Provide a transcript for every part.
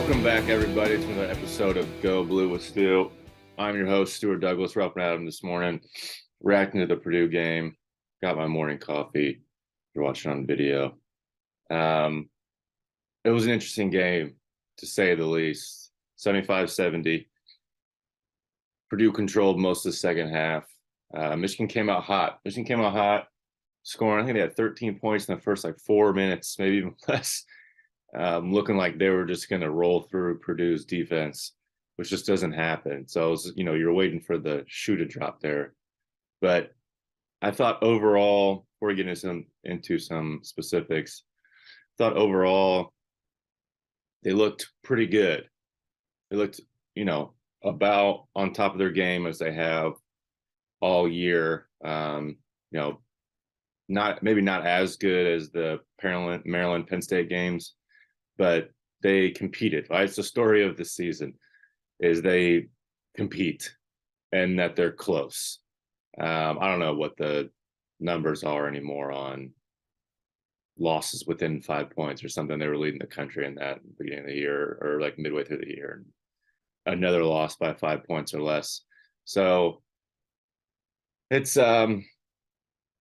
Welcome back, everybody, to another episode of Go Blue with Stu. I'm your host, Stu Douglass. We're up and at 'em this morning, reacting to the Purdue game. Got my morning coffee. You're watching on video. It was an interesting game, to say the least. 75-70. Purdue controlled most of the second half. Michigan came out hot. Scoring. I think they had 13 points in the first 4 minutes, maybe even less. Looking like they were just going to roll through Purdue's defense, which just doesn't happen. So, you're waiting for the shoe to drop there. But I thought overall, before we get into some specifics, thought overall they looked pretty good. They looked, about on top of their game as they have all year. Not as good as the Maryland Penn State games, but they competed, right? It's the story of the season is they compete and that they're close. I don't know what the numbers are anymore on losses within 5 points or something. They were leading the country in that beginning of the year or midway through the year. Another loss by 5 points or less. So it's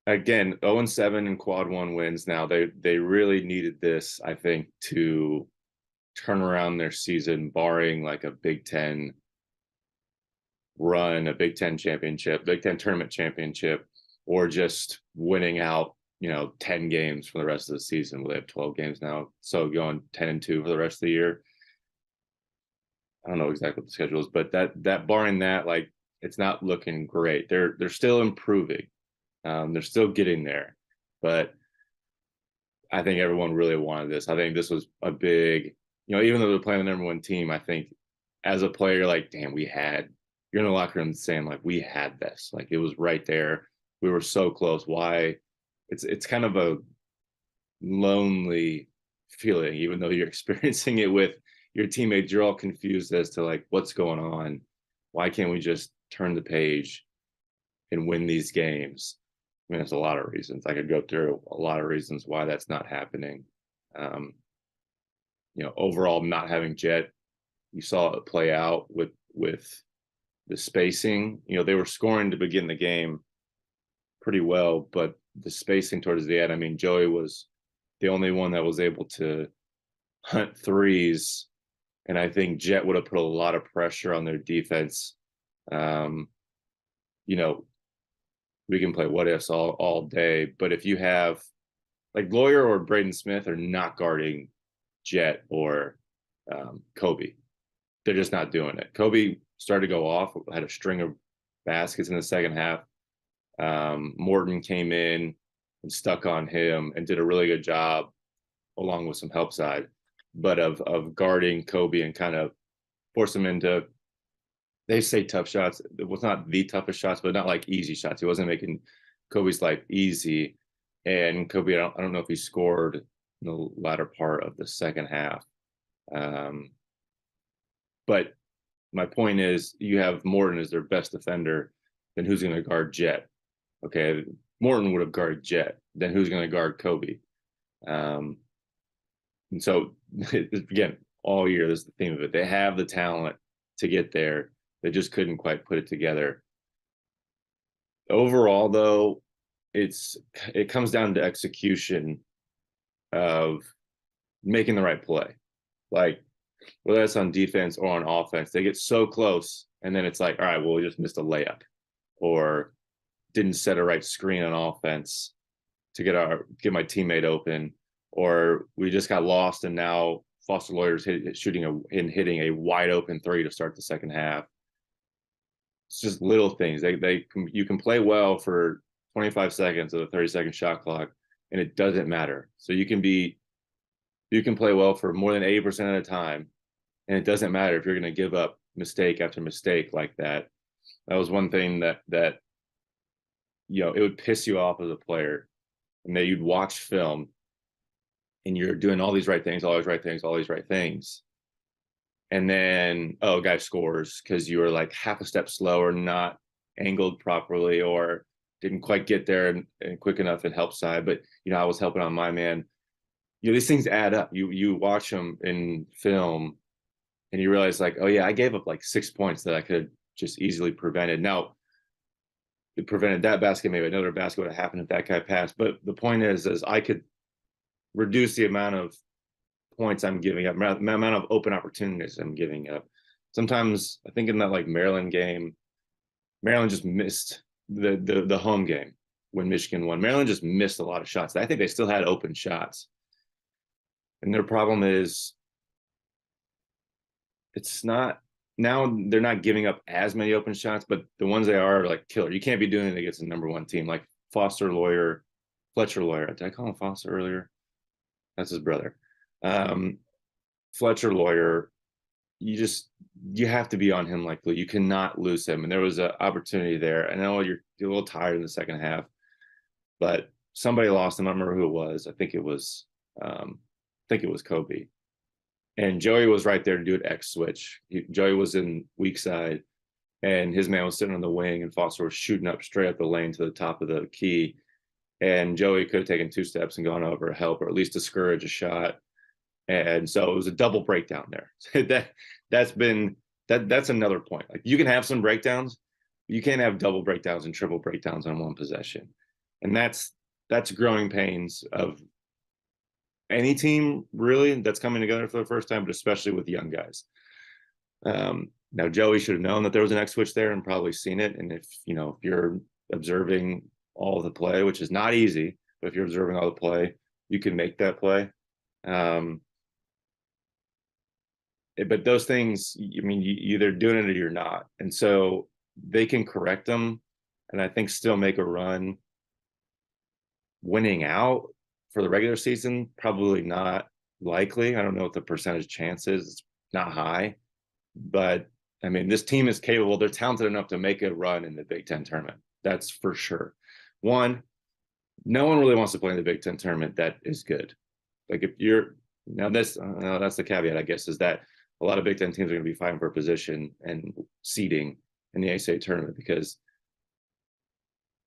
again, 0-7 in quad one wins. Now they really needed this, I think, to turn around their season, barring a Big Ten run, a Big Ten championship, Big Ten tournament championship, or just winning out, 10 games for the rest of the season. Well, they have 12 games now, so going 10-2 for the rest of the year. I don't know exactly what the schedule is, but that barring that, it's not looking great. They're still improving. They're still getting there, but I think everyone really wanted this. I think this was a big, even though they're playing the number one team, I think as a player, you're damn, you're in the locker room saying we had this, it was right there. We were so close. Why? It's kind of a lonely feeling, even though you're experiencing it with your teammates. You're all confused as to what's going on. Why can't we just turn the page and win these games? I mean, there's a lot of reasons. I could go through a lot of reasons why that's not happening. Overall, not having Jet, you saw it play out with the spacing. They were scoring to begin the game pretty well, but the spacing towards the end, I mean, Joey was the only one that was able to hunt threes, and I think Jet would have put a lot of pressure on their defense. We can play what ifs all day, but if you have Lawyer or Braden Smith are not guarding Jet or Kobe, they're just not doing it. Kobe started to go off, had a string of baskets in the second half. Morton came in and stuck on him and did a really good job, along with some help side, but of guarding Kobe and kind of force him into. They say tough shots. It was not the toughest shots, but not easy shots. He wasn't making Kobe's life easy. And Kobe, I don't know if he scored in the latter part of the second half. But my point is, you have Morton as their best defender. Then who's going to guard Jet? Okay, Morton would have guarded Jet. Then who's going to guard Kobe? And so, again, all year, this is the theme of it. They have the talent to get there. They just couldn't quite put it together. Overall, though, it comes down to execution of making the right play. Whether that's on defense or on offense, they get so close, and then it's all right, well, we just missed a layup, or didn't set a right screen on offense to get my teammate open, or we just got lost, and now Foster Lawyer's hitting a wide open three to start the second half. It's just little things. You can play well for 25 seconds of a 30-second shot clock, and it doesn't matter. So you can play well for more than 80% of the time, and it doesn't matter if you're going to give up mistake after mistake like that. That was one thing that it would piss you off as a player, and that you'd watch film and you're doing all these right things, and then, a guy scores because you were half a step slower, not angled properly, or didn't quite get there and quick enough and help side. But, I was helping on my man. These things add up. You watch them in film, and you realize like, oh yeah, I gave up like 6 points that I could have just easily prevented. Now, it prevented that basket, maybe another basket would have happened if that guy passed. But the point is I could reduce the amount of points I'm giving up, the amount of open opportunities I'm giving up. Sometimes I think in that like Maryland game, Maryland just missed the home game when Michigan won. Maryland just missed a lot of shots. I think they still had open shots. And their problem is it's not now they're not giving up as many open shots, but the ones they are like killer. You can't be doing it against a number one team like Fletcher Lawyer. Did I call him Foster earlier? That's his brother. Fletcher Lawyer. You have to be on him like you cannot lose him. And there was an opportunity there. I know you're a little tired in the second half, but somebody lost him. I don't remember who it was. I think it was Kobe. And Joey was right there to do an X switch. Joey was in weak side, and his man was sitting on the wing, and Foster was shooting up straight up the lane to the top of the key. And Joey could have taken 2 steps and gone over to help, or at least discourage a shot. And so it was a double breakdown there. That's another point. Like you can have some breakdowns, you can't have double breakdowns and triple breakdowns on one possession. And that's growing pains of any team really that's coming together for the first time, but especially with young guys. Now Joey should have known that there was an X switch there and probably seen it. And if you're observing all the play, which is not easy, but if you're observing all the play, you can make that play. But those things, I mean, you either doing it or you're not. And so they can correct them and I think still make a run. Winning out for the regular season, probably not likely. I don't know what the percentage chance is. It's not high. But, I mean, this team is capable. They're talented enough to make a run in the Big Ten tournament. That's for sure. One, no one really wants to play in the Big Ten tournament that is good. Like if you're – now that's the caveat, I guess, is that a lot of Big Ten teams are going to be fighting for position and seeding in the NCAA tournament because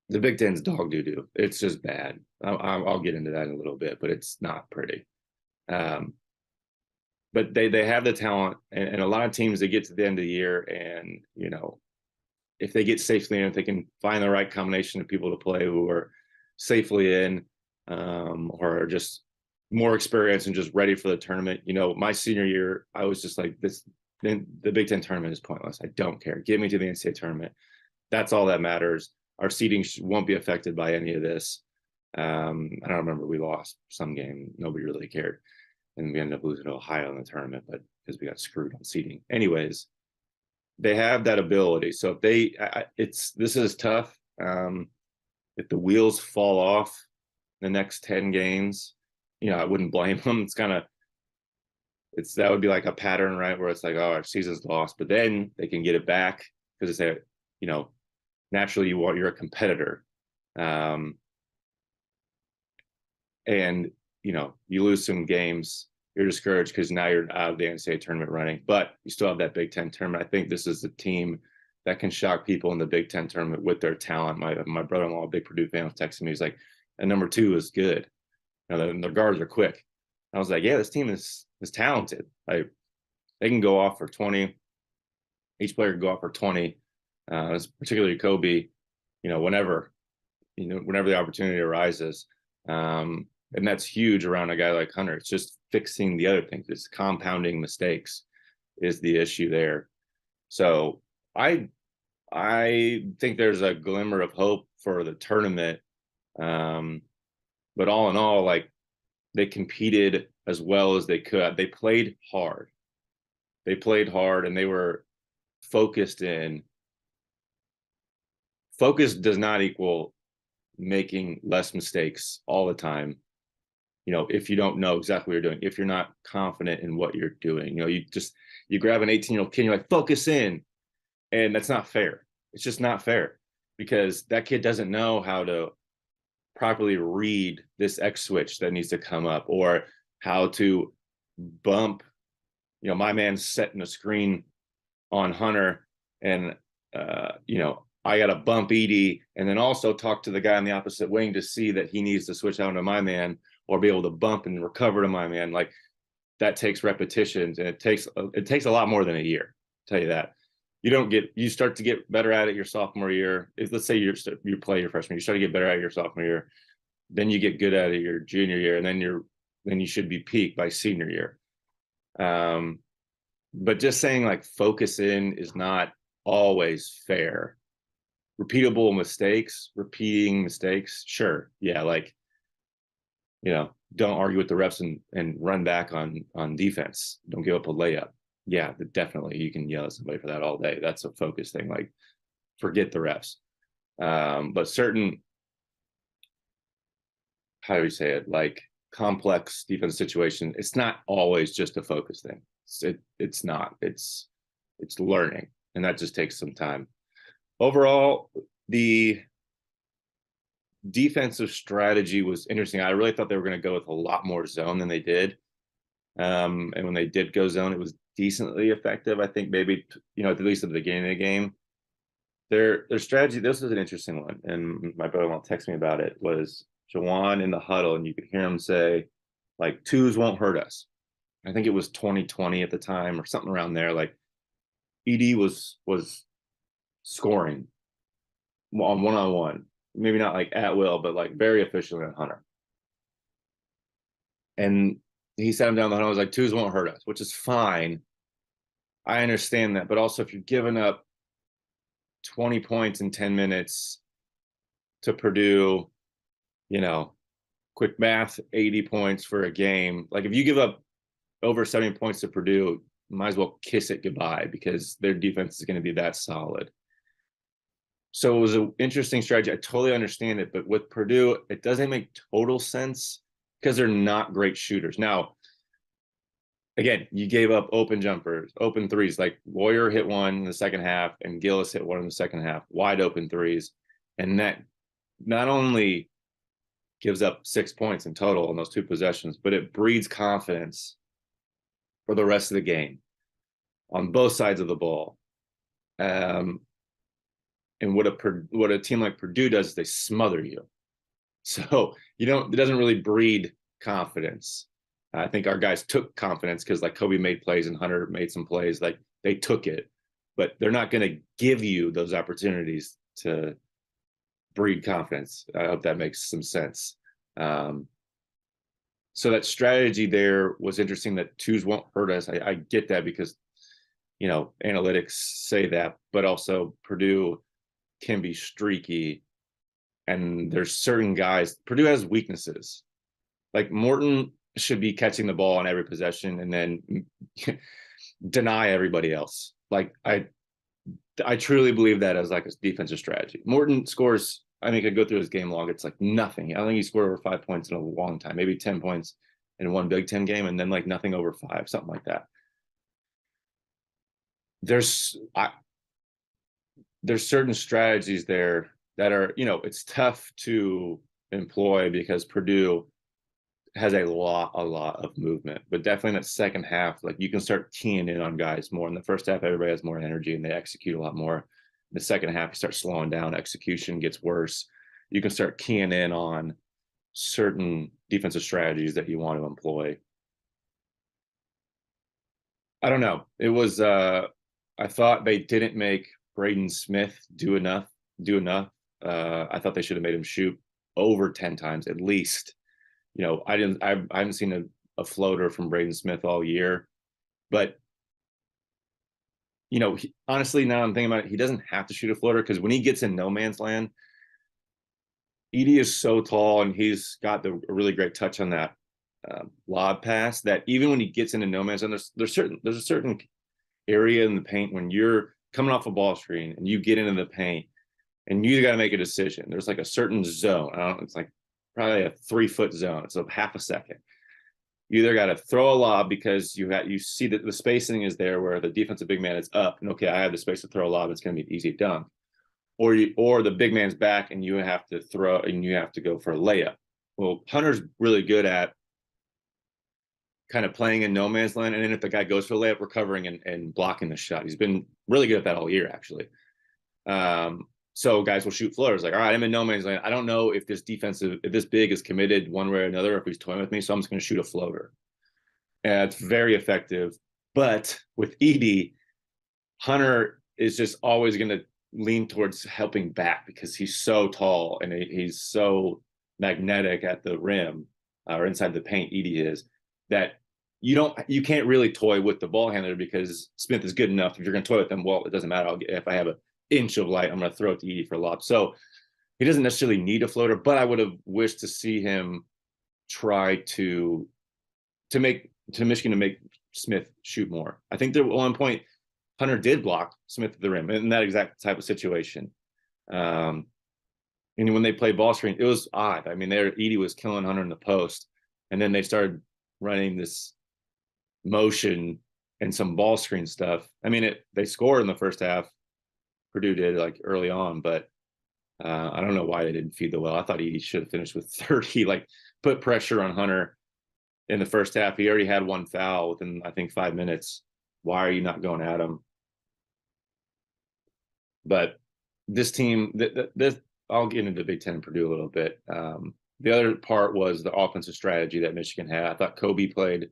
the Big Ten's dog doo-doo. It's just bad. I'll get into that in a little bit, but it's not pretty. But they have the talent, and a lot of teams, they get to the end of the year and, if they get safely in, if they can find the right combination of people to play who are safely in or are just more experienced and just ready for the tournament. My senior year, I was just like, the Big Ten tournament is pointless. I don't care. Get me to the NCAA tournament. That's all that matters. Our seeding won't be affected by any of this. I don't remember. We lost some game. Nobody really cared. And we ended up losing to Ohio in the tournament, but because we got screwed on seeding. Anyways, they have that ability. So if this is tough. If the wheels fall off the next 10 games, I wouldn't blame them. That would be like a pattern, right? Where it's like, oh, our season's lost, but then they can get it back because it's naturally you're a competitor. And you lose some games, you're discouraged because now you're out of the NCAA tournament running, but you still have that Big Ten tournament. I think this is the team that can shock people in the Big Ten tournament with their talent. My brother-in-law, a big Purdue fan, was texting me. He's like, and number 2 is good. Their guards are quick. I was like, yeah, this team is talented. They can go off for 20. Each player can go off for 20. Particularly Kobe, whenever the opportunity arises. And that's huge around a guy like Hunter. It's just fixing the other things. It's compounding mistakes is the issue there. So I think there's a glimmer of hope for the tournament. But all in all, like they competed as well as they could. They played hard. And they were focused in. Focus does not equal making less mistakes all the time. If you don't know exactly what you're doing, if you're not confident in what you're doing, you grab an 18-year-old kid and you're like, focus in. And that's not fair. It's just not fair because that kid doesn't know how to properly read this X switch that needs to come up or how to bump. My man's setting a screen on Hunter and, I got to bump Edie and then also talk to the guy on the opposite wing to see that he needs to switch out to my man or be able to bump and recover to my man. Like that takes repetitions, and it takes a lot more than a year. I'll tell you that. You start to get better at it your sophomore year. Let's say you play your freshman, you start to get better at it your sophomore year, then you get good at it your junior year, and then you should be peak by senior year. But just saying like focus in is not always fair. Repeating mistakes, sure, yeah, like, don't argue with the refs and run back on defense. Don't give up a layup. Yeah, definitely. You can yell at somebody for that all day. That's a focus thing. Like, forget the refs. But certain, how do you say it? Like complex defense situation, it's not always just a focus thing. It's not. It's learning, and that just takes some time. Overall, the defensive strategy was interesting. I really thought they were going to go with a lot more zone than they did. And when they did go zone, it was decently effective. I think maybe, at least at the beginning of the game, their strategy, this was an interesting one. And my brother won't text me about it, was Jawan in the huddle, and you could hear him say, like, twos won't hurt us. I think it was 2020 at the time or something around there. Like, ED was scoring on one-on-one. Maybe not like at will, but like very efficiently on Hunter. And he sat him down the huddle. I was like, twos won't hurt us, which is fine. I understand that. But also, if you're giving up 20 points in 10 minutes to Purdue, quick math, 80 points for a game. Like, if you give up over 70 points to Purdue, you might as well kiss it goodbye, because their defense is going to be that solid. So it was an interesting strategy. I totally understand it. But with Purdue, it doesn't make total sense because they're not great shooters. Now, again, you gave up open jumpers, open threes. Like, Warrior hit one in the second half and Gillis hit one in the second half, wide open threes. And that not only gives up 6 points in total in those two possessions, but it breeds confidence for the rest of the game on both sides of the ball. And what a team like Purdue does is they smother you. So it doesn't really breed confidence. I think our guys took confidence because, like, Kobe made plays and Hunter made some plays. Like, they took it, but they're not going to give you those opportunities to breed confidence. I hope that makes some sense. So that strategy there was interesting, that twos won't hurt us. I get that because, analytics say that, but also Purdue can be streaky, and there's certain guys. Purdue has weaknesses. Like, Morton should be catching the ball on every possession and then deny everybody else. Like, I truly believe that as like a defensive strategy. Morton scores, I mean, could go through his game log, it's like nothing. I don't think he scored over 5 points in a long time, maybe 10 points in one Big Ten game, and then like nothing over 5, something like that. There's certain strategies there that are, it's tough to employ because Purdue has a lot of movement. But definitely in that second half, like, you can start keying in on guys more. In the first half, everybody has more energy and they execute a lot more. In the second half, you start slowing down, execution gets worse. You can start keying in on certain defensive strategies that you want to employ. I don't know. It was I thought they didn't make Braden Smith do enough. I thought they should have made him shoot over 10 times at least. I haven't seen a floater from Braden Smith all year, but honestly, now I'm thinking about it, he doesn't have to shoot a floater, because when he gets in no man's land, Edie is so tall and he's got a really great touch on that lob pass, that even when he gets into no man's land, there's a certain area in the paint when you're coming off a ball screen and you get into the paint and you got to make a decision. There's like a certain zone. It's like probably a 3-foot zone. It's a half a second. You either got to throw a lob because you see that the spacing is there where the defensive big man is up, and okay, I have the space to throw a lob. It's going to be an easy dunk. Or the big man's back and you have to throw and you have to go for a layup. Well, Hunter's really good at kind of playing in no man's land, and then if the guy goes for a layup, recovering and blocking the shot. He's been really good at that all year, actually. So guys will shoot floaters. Like, all right, I'm in no man's land. I don't know if this big is committed one way or another, if he's toying with me, so I'm just going to shoot a floater. and it's very effective. But with Edie, Hunter is just always going to lean towards helping back because he's so tall and he's so magnetic at the rim or inside the paint. Edie is that you can't really toy with the ball handler because Smith is good enough. If you're going to toy with them, well, it doesn't matter. If I have an inch of light, I'm going to throw it to Edie for a lob. So he doesn't necessarily need a floater, but I would have wished to see him try to Michigan to make Smith shoot more. I think there at one point Hunter did block Smith at the rim in that exact type of situation. And when they played ball screen, it was odd. I mean, Edie was killing Hunter in the post, and then they started running this motion and some ball screen stuff. I mean, they scored in the first half. Purdue did, like, early on, but I don't know why they didn't feed the well. I thought Edie should have finished with 30, like put pressure on Hunter in the first half. He already had one foul within, I think, 5 minutes. Why are you not going at him? But this team, I'll get into Big Ten and Purdue a little bit. The other part was the offensive strategy that Michigan had. I thought Kobe played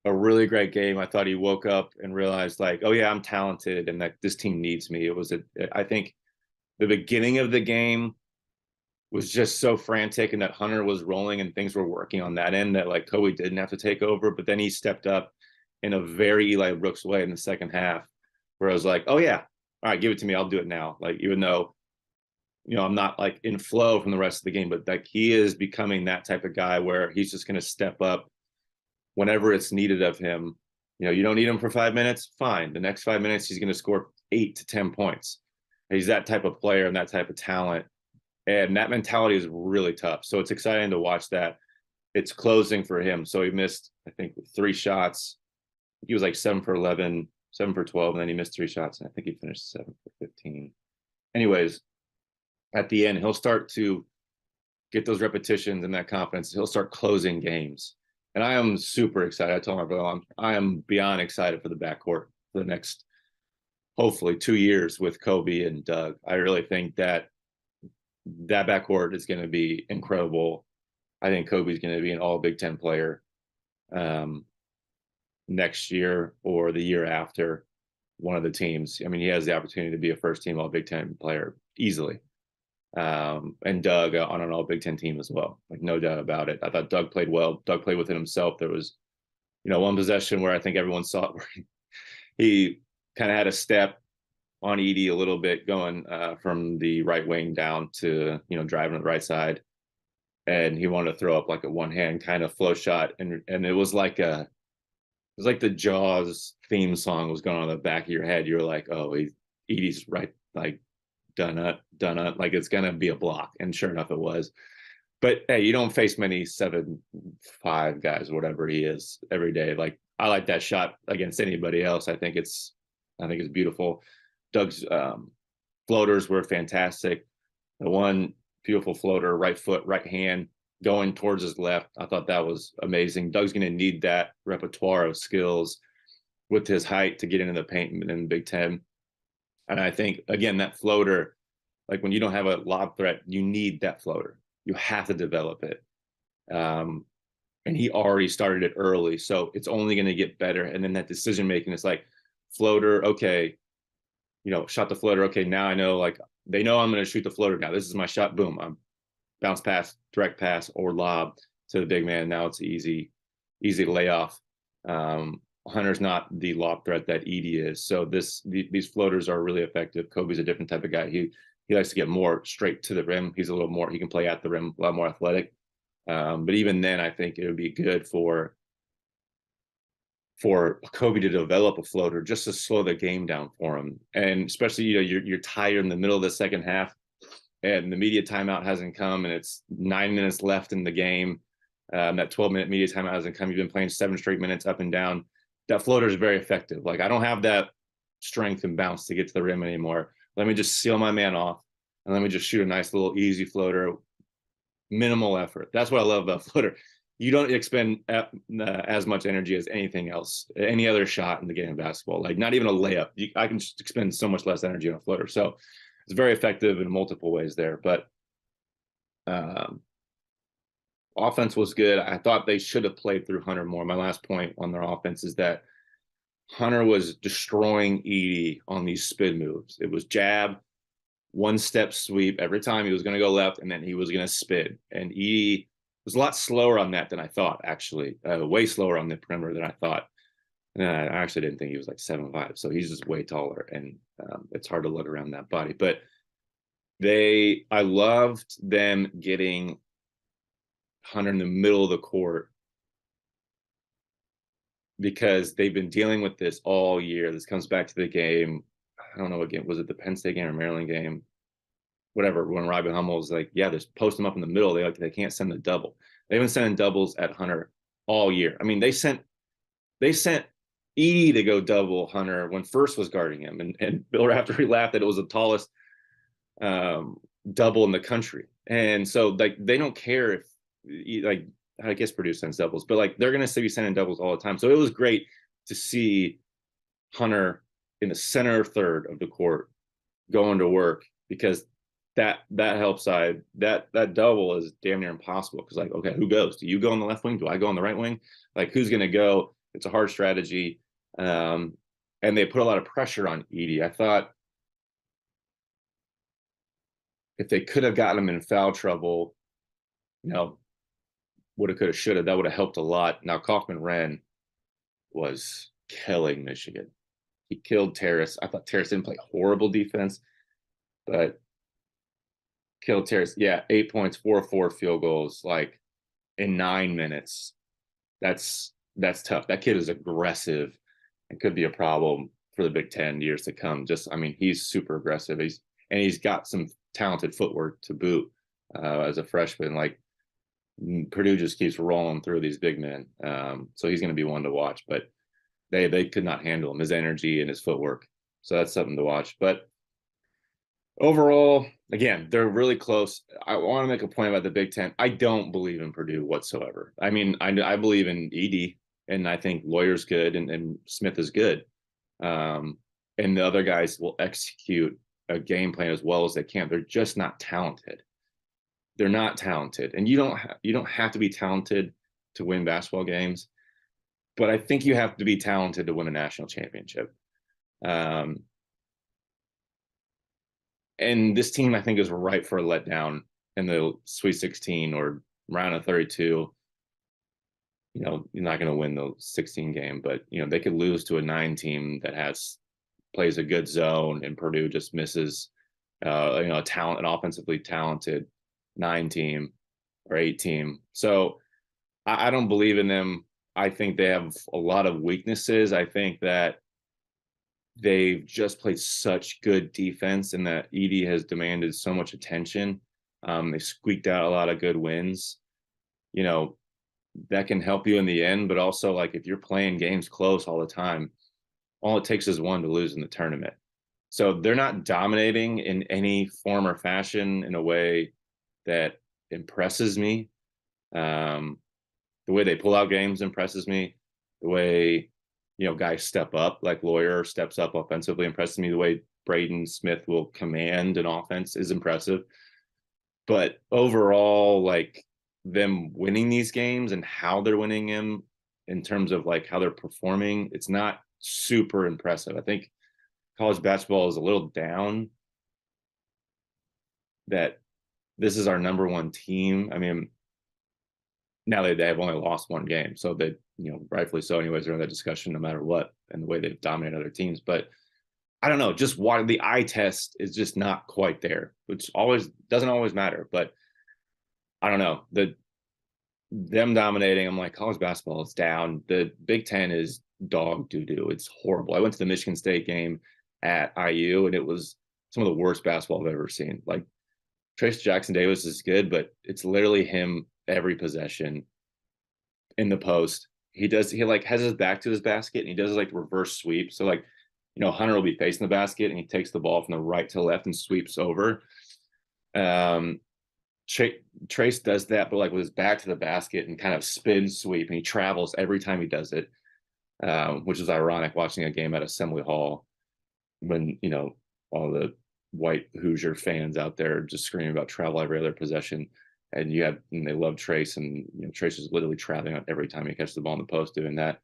a really great game. I thought he woke up and realized, like, oh yeah, I'm talented and that this team needs me. I think the beginning of the game was just so frantic and that Hunter was rolling and things were working on that end that, like, Kobe didn't have to take over. But then he stepped up in a very Eli Brooks way in the second half, where I was like, oh yeah, all right, give it to me. I'll do it now. Like, even though, I'm not like in flow from the rest of the game, but like he is becoming that type of guy where he's just going to step up whenever it's needed of him. You don't need him for 5 minutes. Fine. The next 5 minutes, he's going to score 8 to 10 points. He's that type of player and that type of talent. And that mentality is really tough. So it's exciting to watch that. It's closing for him. So he missed, I think, 3 shots. He was like 7 for 11, 7 for 12, and then he missed 3 shots. And I think he finished 7 for 15. Anyways, at the end, he'll start to get those repetitions and that confidence. He'll start closing games. And I am super excited. I told my brother, I am beyond excited for the backcourt for the next, hopefully, 2 years with Kobe and Doug. I really think that backcourt is going to be incredible. I think Kobe's going to be an all Big Ten player next year or the year after, one of the teams. I mean, he has the opportunity to be a first team all Big Ten player easily. And Doug on an all Big Ten team as well, like, no doubt about it. I thought Doug played well. Doug played within himself. There was, one possession where I think everyone saw it, where he kind of had a step on Edie a little bit going from the right wing down to, driving to the right side. And he wanted to throw up like a one hand kind of flow shot. And it was like the Jaws theme song was going on in the back of your head. You're like, oh, Edie's right, like, done it, like it's gonna be a block. And sure enough, it was. But hey, you don't face many 7'5" guys, whatever he is, every day. Like, I like that shot against anybody else. I think it's beautiful. Doug's floaters were fantastic. The one beautiful floater, right foot, right hand, going towards his left. I thought that was amazing. Doug's going to need that repertoire of skills with his height to get into the paint in the Big Ten. And I think, again, that floater, like, when you don't have a lob threat, you need that floater. You have to develop it. And he already started it early, so it's only going to get better. And then that decision-making is like, floater, okay, shot the floater. Okay, now I know, like, they know I'm going to shoot the floater now. This is my shot. Boom. I'm bounce pass, direct pass, or lob to the big man. Now it's easy layoff. Hunter's not the lob threat that Edie is. So these floaters are really effective. Kobe's a different type of guy. He likes to get more straight to the rim. He's a little more, he can play at the rim, a lot more athletic. But even then, I think it would be good for Kobe to develop a floater just to slow the game down for him. And especially, you're tired in the middle of the second half and the media timeout hasn't come and it's 9 minutes left in the game. That 12-minute media timeout hasn't come. You've been playing 7 straight minutes up and down. That floater is very effective. Like, I don't have that strength and bounce to get to the rim anymore. Let me just seal my man off and let me just shoot a nice little easy floater, minimal effort. That's what I love about floater. You don't expend as much energy as anything else, any other shot in the game of basketball. Like, not even a layup. I can expend so much less energy on a floater. So it's very effective in multiple ways there. But Offense was good. I thought they should have played through Hunter more. My last point on their offense is that Hunter was destroying Edey on these spin moves. It was jab, one step sweep every time he was going to go left, and then he was going to spin. And Edey was a lot slower on that than I thought, actually, way slower on the perimeter than I thought. And I actually didn't think he was like 7'5", so he's just way taller, and it's hard to look around that body. But I loved them getting Hunter in the middle of the court because they've been dealing with this all year. This comes back to the game. I don't know what game was it, the Penn State game or Maryland game, whatever. When Robbie Hummel was like, "Yeah, just post him up in the middle." They can't send the double. They've been sending doubles at Hunter all year. I mean, they sent Edey to go double Hunter when First was guarding him, and Bill Raftery laughed that it was the tallest double in the country. And so like they don't care if like I guess Purdue sends doubles, but like they're gonna be sending doubles all the time. So it was great to see Hunter in the center third of the court going to work, because that help side, that double is damn near impossible, because like, okay, who goes? Do you go on the left wing? Do I go on the right wing? Like, who's gonna go? It's a hard strategy. And they put a lot of pressure on Edey. I thought if they could have gotten him in foul trouble, woulda, coulda, shoulda, that would have helped a lot. Now, Kaufman-Renn was killing Michigan. He killed Terrace. I thought Terrace didn't play horrible defense, but killed Terrace. Yeah, 8 points, 4 field goals, like in 9 minutes. That's tough. That kid is aggressive and could be a problem for the Big Ten years to come. He's super aggressive. He's got some talented footwork to boot as a freshman. Like, Purdue just keeps rolling through these big men. So he's going to be one to watch, but they could not handle him, his energy and his footwork. So that's something to watch. But overall, again, they're really close. I want to make a point about the Big Ten. I don't believe in Purdue whatsoever. I mean, I believe in Edey, and I think Lawyer's good, and Smith is good. And the other guys will execute a game plan as well as they can. They're just not talented. They're not talented. And you don't have to be talented to win basketball games, but I think you have to be talented to win a national championship. And this team, I think, is ripe for a letdown in the Sweet 16 or round of 32. You're not going to win the 16 game, but they could lose to a 9 team that plays a good zone, and Purdue just misses an offensively talented 9 team or 8 team. So I don't believe in them. I think they have a lot of weaknesses. I think that they've just played such good defense, and that Edey has demanded so much attention. They squeaked out a lot of good wins. That can help you in the end, but also, like, if you're playing games close all the time, all it takes is one to lose in the tournament. So they're not dominating in any form or fashion in a way that impresses me. The way they pull out games impresses me. The way, guys step up, like Lawyer steps up offensively, impresses me. The way Braden Smith will command an offense is impressive. But overall, like, them winning these games and how they're winning them in terms of like how they're performing, it's not super impressive. I think college basketball is a little down, that this is our number one team. I mean, now they have only lost 1 game, so that, rightfully so anyways, they're in that discussion no matter what, and the way they've dominated other teams. But I don't know, just why the eye test is just not quite there, which doesn't always matter. But I don't know, them dominating, I'm like, college basketball is down. The Big Ten is dog doo-doo. It's horrible. I went to the Michigan State game at IU, and it was some of the worst basketball I've ever seen. Like, Trace Jackson-Davis is good, but it's literally him every possession in the post. He like has his back to his basket, and he does like reverse sweep. So like, Hunter will be facing the basket, and he takes the ball from the right to left and sweeps over. Trace does that, but like with his back to the basket and kind of spin sweep, and he travels every time he does it, which is ironic watching a game at Assembly Hall when, all the white Hoosier fans out there just screaming about travel every other possession. and they love Trace, and Trace is literally traveling every time he catches the ball in the post doing that.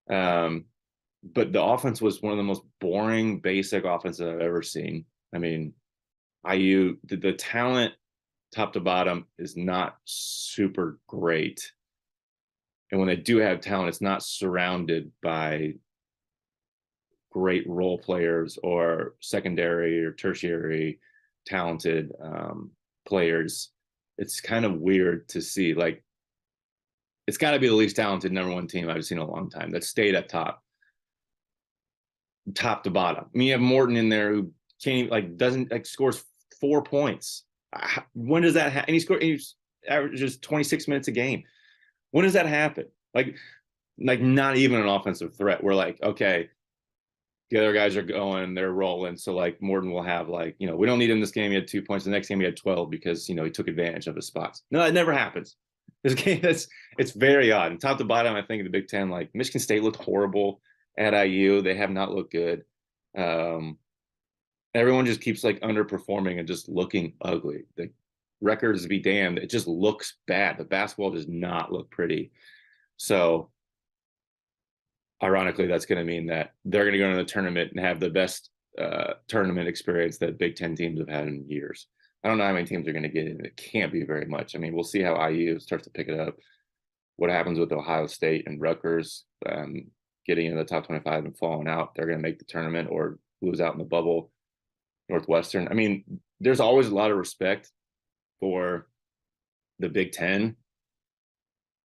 But the offense was one of the most boring, basic offenses I've ever seen. I mean, IU, the talent top to bottom is not super great. And when they do have talent, it's not surrounded by great role players or secondary or tertiary talented players. It's kind of weird to see. Like, it's got to be the least talented #1 team I've seen in a long time that stayed at top to bottom. I mean, you have Morton in there who can't even, doesn't scores 4 points. When does that happen? And he averages 26 minutes a game. When does that happen? Like not even an offensive threat. We're like, okay, the other guys are going, they're rolling. So Morton will have we don't need him this game. He had 2 points. The next game he had 12 because he took advantage of his spots. No, it never happens. This game, it's very odd. And top to bottom, I think in the Big Ten, Michigan State looked horrible at IU. They have not looked good. Everyone just keeps underperforming and just looking ugly. The records be damned. It just looks bad. The basketball does not look pretty. So ironically, that's going to mean that they're going to go into the tournament and have the best tournament experience that Big Ten teams have had in years. I don't know how many teams are going to get in. It can't be very much. I mean, we'll see how IU starts to pick it up. What happens with Ohio State and Rutgers getting into the top 25 and falling out? They're going to make the tournament or lose out in the bubble. Northwestern. I mean, there's always a lot of respect for the Big Ten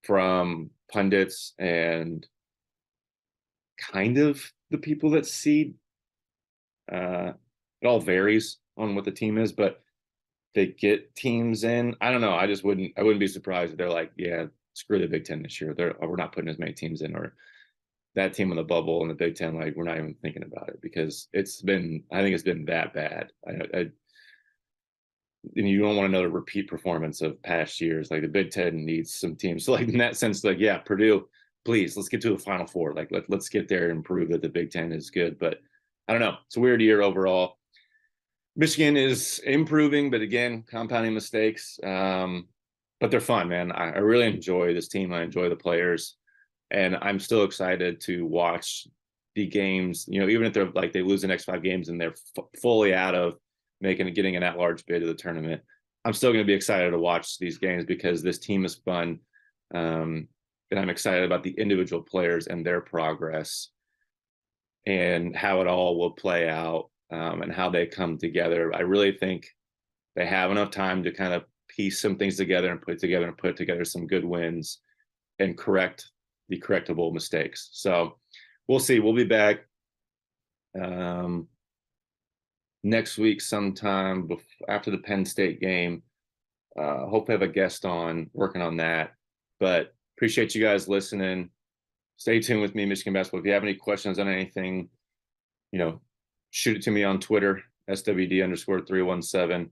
from pundits and kind of the people that seed. It all varies on what the team is, but they get teams in. I don't know. I wouldn't be surprised if they're like, yeah, screw the Big Ten this year. We're not putting as many teams in, or that team on the bubble in the Big Ten, we're not even thinking about it, because I think it's been that bad. And you don't want another repeat performance of past years. The Big Ten needs some teams. So in that sense, yeah, Purdue, please, let's get to the Final Four. Let's get there and prove that the Big Ten is good. But I don't know. It's a weird year overall. Michigan is improving, but again, compounding mistakes. But they're fun, man. I really enjoy this team. I enjoy the players. And I'm still excited to watch the games, even if they're they lose the next 5 games and they're fully out of getting an at-large bid of the tournament. I'm still going to be excited to watch these games because this team is fun. And I'm excited about the individual players and their progress and how it all will play out and how they come together. I really think they have enough time to kind of piece some things together and put together some good wins and correct the correctable mistakes. So we'll see. We'll be back next week sometime after the Penn State game. Hope I have a guest on working on that. But appreciate you guys listening. Stay tuned with me, Michigan Basketball. If you have any questions on anything, shoot it to me on Twitter, SWD_317,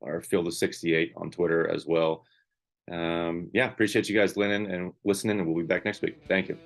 or Field of 68 on Twitter as well. Appreciate you guys listening, and we'll be back next week. Thank you.